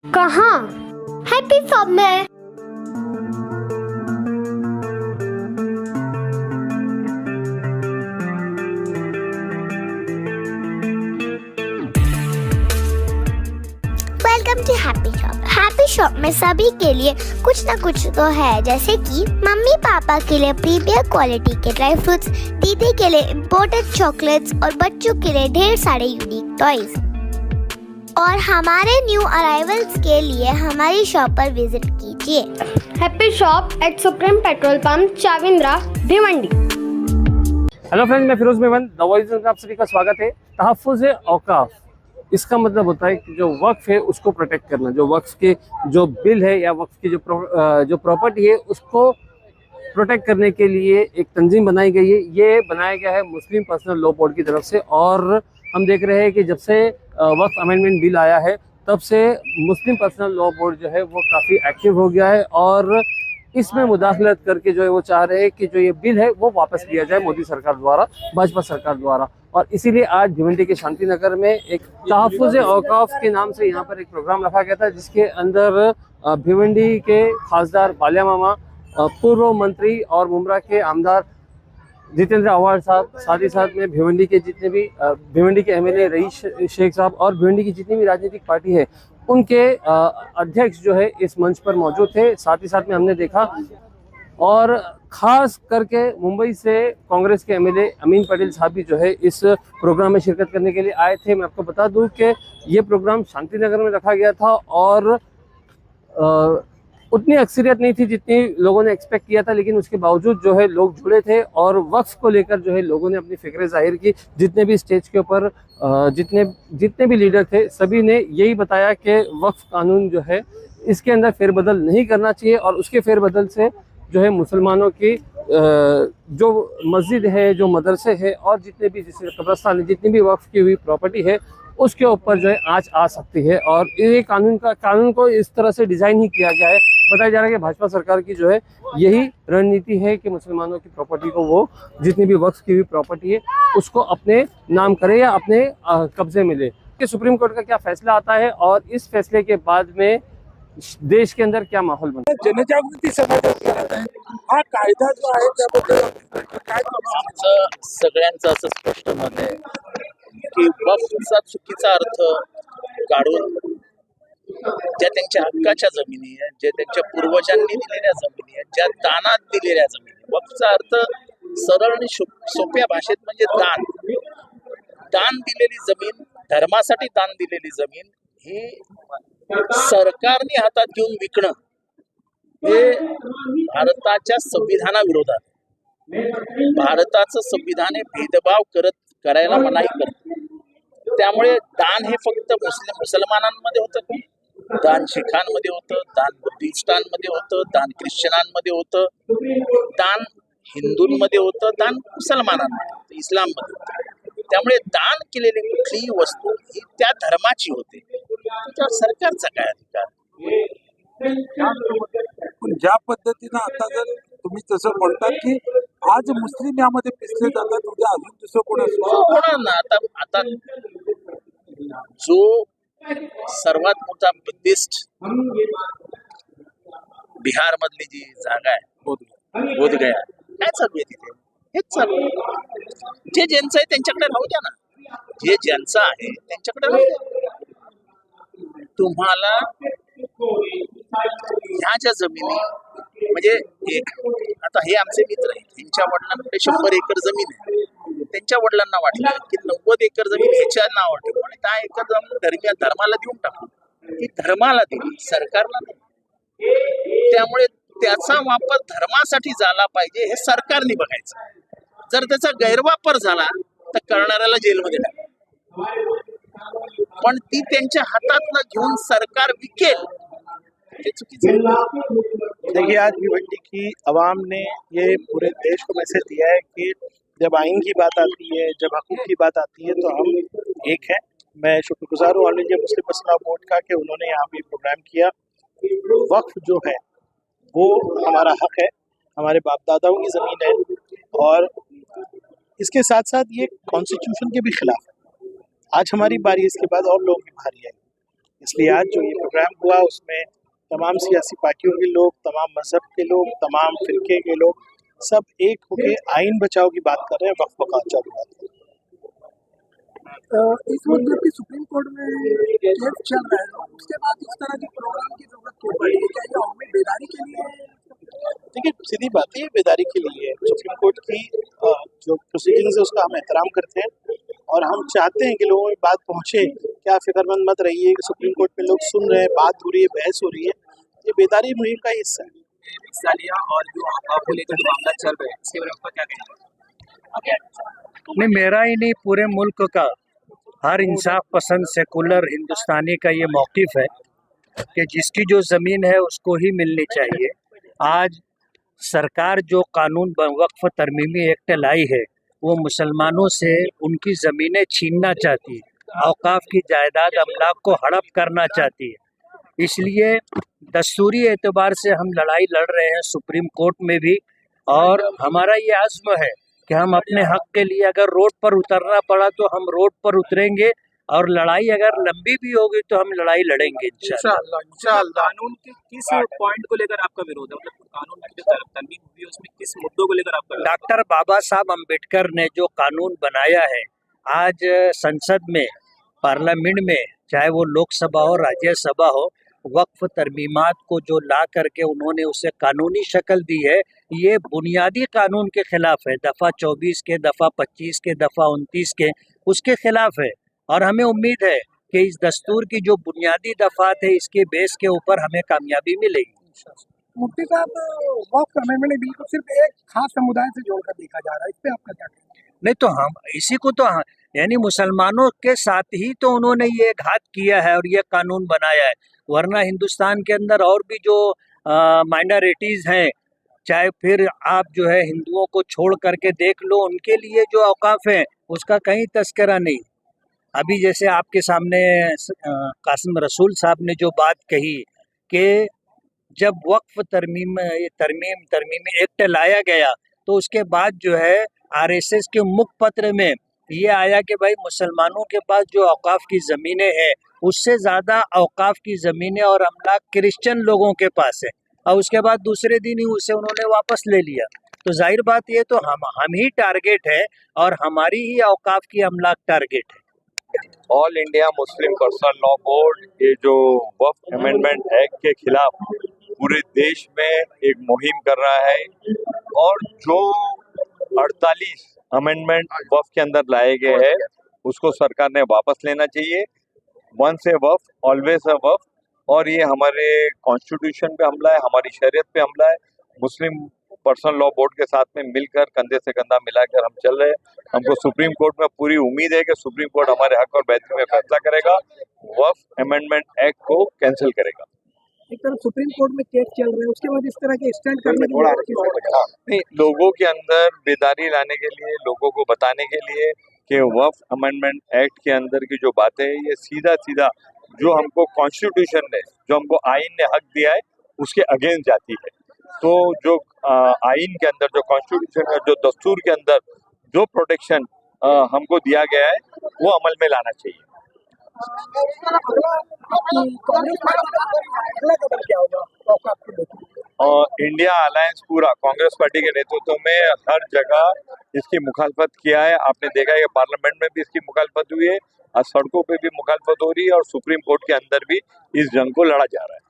कहाँ? Happy Shop में। Welcome to Happy Shop. Happy Shop में सभी के लिए कुछ ना कुछ तो है, जैसे कि मम्मी पापा के लिए प्रीमियर क्वालिटी के ड्राई फ्रूट्स, दीदी के लिए इम्पोर्टेड चॉकलेट्स और बच्चों के लिए ढेर सारे यूनिक टॉयज। और हमारे न्यू अराइवल्स के लिए हमारी शॉप पर विजिट कीजिए। Happy Shop at Supreme petrol pump, Chavindra, Bhiwandi. Hello friends, मैं फिरोज मेमन, द वॉइस में आप सभी का स्वागत है। तहफ़्फ़ुज़ औक़ाफ़, इसका मतलब होता है कि जो वक्फ है उसको प्रोटेक्ट करना, जो वक्फ के जो बिल है या वक्फ की जो प्रॉपर्टी है उसको प्रोटेक्ट करने के लिए एक तंजीम बनाई गई है। ये बनाया गया है मुस्लिम पर्सनल लॉ बोर्ड की तरफ से। और हम देख रहे हैं कि जब से वक्फ अमेंडमेंट बिल आया है तब से मुस्लिम पर्सनल लॉ बोर्ड जो है वो काफ़ी एक्टिव हो गया है और इसमें मुदाखलत करके जो है वो चाह रहे हैं कि जो ये बिल है वो वापस लिया जाए मोदी सरकार द्वारा, भाजपा सरकार द्वारा। और इसीलिए आज भिवंडी के शांति नगर में एक तहफ़्फ़ुज़ औक़ाफ़ के नाम से यहाँ पर एक प्रोग्राम रखा गया था, जिसके अंदर भिवंडी के खासदार बालिया मामा, पूर्व मंत्री और मुमरा के आमदार जितेंद्र आव्हाड साहब, साथ ही साथ में भिवंडी के जितने भी भिवंडी के एमएलए रईस शेख साहब और भिवंडी की जितनी भी राजनीतिक पार्टी है उनके अध्यक्ष जो है इस मंच पर मौजूद थे। साथ ही साथ में हमने देखा और ख़ास करके मुंबई से कांग्रेस के एमएलए अमीन पटेल साहब भी जो है इस प्रोग्राम में शिरकत करने के लिए आए थे। मैं आपको बता दूं कि ये प्रोग्राम शांति नगर में रखा गया था और उतनी अक्सरियत नहीं थी जितनी लोगों ने एक्सपेक्ट किया था, लेकिन उसके बावजूद जो है लोग जुड़े थे और वक्फ को लेकर जो है लोगों ने अपनी फिक्रें जाहिर की। जितने भी स्टेज के ऊपर जितने भी लीडर थे सभी ने यही बताया कि वक्फ कानून जो है इसके अंदर फेरबदल नहीं करना चाहिए और उसके फेरबदल से जो है मुसलमानों की जो मस्जिद है, जो मदरसे है और जितने भी जैसे कब्रस्तान है, जितनी भी वक्फ की हुई प्रॉपर्टी है उसके ऊपर जो है आँच आ सकती है। और ये कानून को इस तरह से डिज़ाइन ही किया गया है। बताया जा रहा है कि भाजपा सरकार की जो है यही रणनीति है कि मुसलमानों की प्रॉपर्टी को, वो जितनी भी वक्फ की हुई प्रॉपर्टी है उसको अपने नाम करे या अपने कब्जे में ले। कि सुप्रीम कोर्ट का क्या फैसला आता है और इस फैसले के बाद में देश के अंदर क्या माहौल बनता है। जनजागृती समाजात करत आहे हा कायदा जो आहे त्याबद्दल काय आमचं सगळ्यांचं असं स्पष्ट मत आहे की वक्फचा चुकीचा अर्थ काढून ज्या त्यांच्या हक्काच्या जमिनी आहेत, जे त्यांच्या पूर्वजांनी दिलेल्या जमिनी आहेत, ज्या दानात दिलेल्या जमिनी, वक्फचा अर्थ सरळ आणि सोप्या भाषेत म्हणजे दान दिलेली जमीन, धर्मासाठी दान दिलेली जमीन ही सरकारने हातात घेऊन विकणं हे भारताच्या संविधानाविरोधात, भारताचं संविधान हे भेदभाव करायला मनाई करते। त्यामुळे दान हे फक्त मुसलमानांमध्ये होतं, दान शिखांमध्ये होतं, दान बुद्धिस्टांमध्ये होतं, दान ख्रिश्चनांमध्ये होतं, दान हिंदूंमध्ये होतं, दान मुसलमानांमध्ये होतं, इस्लाममध्ये होतं। त्यामुळे दान केलेली कुठलीही वस्तू ही त्या धर्माची होते, त्याच्यावर सरकारचा काय अधिकार। ज्या पद्धतीनं आता जर तुम्ही तसं म्हणतात की आज मुस्लिम यामध्ये पिसले जातात, उद्या अजून दुसरं कोण असणार होणार ना। आता जो सर्वात मोठा बुद्धिस्ट बिहार मधली जी जागा आहे बोधगया, काय चालू आहे तिथे? हेच चालू आहे। जे ज्यांचं आहे त्यांच्याकडे राहू द्या ना, जे ज्यांचं आहे त्यांच्याकडे राहू द्या। तुम्हाला ह्या ज्या जमिनी म्हणजे आता हे आमचे मित्र आहेत, त्यांच्या वडिलांकडे 100 एकर जमीन आहे, त्यांच्या वडिलांना वाटलं की 90 एकर जमीन ह्याच्या नावावर ठेवू आणि 10 एकर जमीन धर्माला देऊन टाकू। ती धर्माला दिली, सरकारला नाही। त्यामुळे त्याचा वापर धर्मासाठी झाला पाहिजे हे सरकारने बघायचं। जर त्याचा गैरवापर झाला तर करणाऱ्याला जेलमध्ये टाका, पण ती त्यांच्या हातातनं घेऊन सरकार विकेल हे चुकीचं आहे। देखिए, आज भिवंडी की आवाम ने ये पूरे देश को मैसेज दिया है कि जब आइन की बात आती है, जब हकूक की बात आती है तो हम एक हैं। मैं शुक्रगुजार हूँ all India Muslim personal law board का कि उन्होंने यहाँ पे प्रोग्राम किया। वक्फ जो है वो हमारा हक है, हमारे बाप दादाओं की ज़मीन है और इसके साथ साथ ये कॉन्स्टिट्यूशन के भी खिलाफ है। आज हमारी बारी, इसके बाद और लोगों की बारी है। इसलिए आज जो ये प्रोग्राम हुआ उसमें तमाम सियासी पार्टियों के लोग, तमाम मजहब के लोग, तमाम फिरके के लोग सब एक होकर आइन बचाओ की बात कर रहे हैं, वक्फ बचाओ की बात कर रहे हैं। इस वक्त जबकि सुप्रीम कोर्ट में केस चल रहा है, उसके बाद इस तरह के प्रोग्राम की जरूरत क्यों पड़ी है? क्या ये आवामी बेदारी के लिए है? देखिए, सीधी बात है, ये बेदारी के लिए है। सुप्रीम कोर्ट की जो प्रोसीडिंग्स है उसका हम एहतराम करते हैं और हम चाहते हैं कि लोगों में बात पहुंचे। क्या फिक्रमंद मत रहिए कि सुप्रीम कोर्ट में लोग सुन रहे हैं, बात हो रही है, बहस हो रही है, ये बेदारी मुहिम का हिस्सा है। सालिया और जो अफवाह को लेकर जो मामला चल रहा है, इसके बारे में आपका क्या कहना है? नहीं, मेरा ही नहीं, पूरे मुल्क का हर इंसाफ पसंद सेकुलर हिंदुस्तानी का ये मौक़िफ़ है कि जिसकी जो ज़मीन है उसको ही मिलनी चाहिए। आज सरकार जो कानून वक्फ तरमीमी एक्ट लाई है वो मुसलमानों से उनकी ज़मीनें छीनना चाहती है, औकाफ की जायदाद अमलाक को हड़प करना चाहती है। इसलिए दस्तूरी एतबार से हम लड़ाई लड़ रहे हैं सुप्रीम कोर्ट में भी, और हमारा ये आज़्म है कि हम अपने हक़ के लिए अगर रोड पर उतरना पड़ा तो हम रोड पर उतरेंगे, और लड़ाई अगर लंबी भी होगी तो हम लड़ाई लड़ेंगे इंशाअल्लाह। कानून के किस पॉइंट को लेकर आपका विरोध है? मतलब कानून की जो तरमीम हुई है उसमें किस मुद्दों को लेकर आपका विरोध है? डॉक्टर बाबा साहब अम्बेडकर ने जो कानून बनाया है, आज संसद में, पार्लियामेंट में, चाहे वो लोकसभा हो राज्यसभा हो, वक्फ तरमीमात को जो ला करके उन्होंने उसे कानूनी शक्ल दी है, ये बुनियादी कानून के खिलाफ है। दफ़ा 24 के, दफ़ा 25 के, दफ़ा 29 के, उसके खिलाफ है। और हमें उम्मीद है कि इस दस्तूर की जो बुनियादी दफ़ात है, इसके बेस के ऊपर हमें कामयाबी मिलेगी। मुफ्ती साहब, वक्फ अमेंडमेंट बिल को सिर्फ एक खास समुदाय से जोड़कर देखा जा रहा है, इस पे आपका क्या कहना है? नहीं तो हम इसी को तो यानी मुसलमानों के साथ ही तो उन्होंने ये घात किया है और ये कानून बनाया है, वरना हिंदुस्तान के अंदर और भी जो माइनॉरिटीज़ हैं, चाहे फिर आप जो है हिंदुओं को छोड़ करके देख लो, उनके लिए जो औकाफ है उसका कहीं तस्करा नहीं। अभी जैसे आपके सामने कासिम रसूल साहब ने जो बात कही कि जब वक्फ तरमीमी एक्ट लाया गया तो उसके बाद जो है आरएसएस के मुखपत्र में ये आया कि भाई मुसलमानों के पास जो औकाफ की ज़मीनें हैं उससे ज़्यादा औकाफ की ज़मीनें और अमलाक क्रिश्चियन लोगों के पास है, और उसके बाद दूसरे दिन ही उसे उन्होंने वापस ले लिया। तो जाहिर बात ये तो हम ही टारगेट है और हमारी ही औकाफ की अमलाक टारगेट है। All India Muslim personal law board ये जो वक्फ अमेंडमेंट एक्ट के खिलाफ पूरे देश में एक मुहिम कर रहा है, और जो 48 अमेंडमेंट वक्फ के अंदर लाए गए हैं उसको सरकार ने वापस लेना चाहिए। Once a Waqf always a वक्फ, और ये हमारे कॉन्स्टिट्यूशन पे हमला है, हमारी शरीयत पे हमला है। मुस्लिम पर्सनल लॉ बोर्ड के साथ में मिलकर कंधे से कंधा मिलाकर हम चल रहे हैं। हमको सुप्रीम कोर्ट में पूरी उम्मीद है कि सुप्रीम कोर्ट हमारे हक और बेहतरी में फैसला करेगा, वक्फ अमेंडमेंट एक्ट को कैंसिल करेगा। एक तरफ सुप्रीम कोर्ट में केस चल रहे हैं, उसके बाद इस तरह के स्टैंड करने की नहीं, लोगों के अंदर बेदारी लाने के लिए, लोगों को बताने के लिए कि वक्फ अमेंडमेंट एक्ट के अंदर की जो बातें है ये सीधा सीधा जो हमको कॉन्स्टिट्यूशन ने, जो हमको आइन ने हक दिया है उसके अगेंस्ट जाती है। तो जो आइन के अंदर, जो कॉन्स्टिट्यूशन है, जो दस्तूर के अंदर जो प्रोटेक्शन हमको दिया गया है वो अमल में लाना चाहिए। इंडिया अलायंस पूरा कांग्रेस पार्टी के नेतृत्व में हर जगह इसकी मुखालफत किया है। आपने देखा है कि पार्लियामेंट में भी इसकी मुखालफत हुई है, और सड़कों पे भी मुखालफत हो रही है, और सुप्रीम कोर्ट के अंदर भी इस जंग को लड़ा जा रहा है।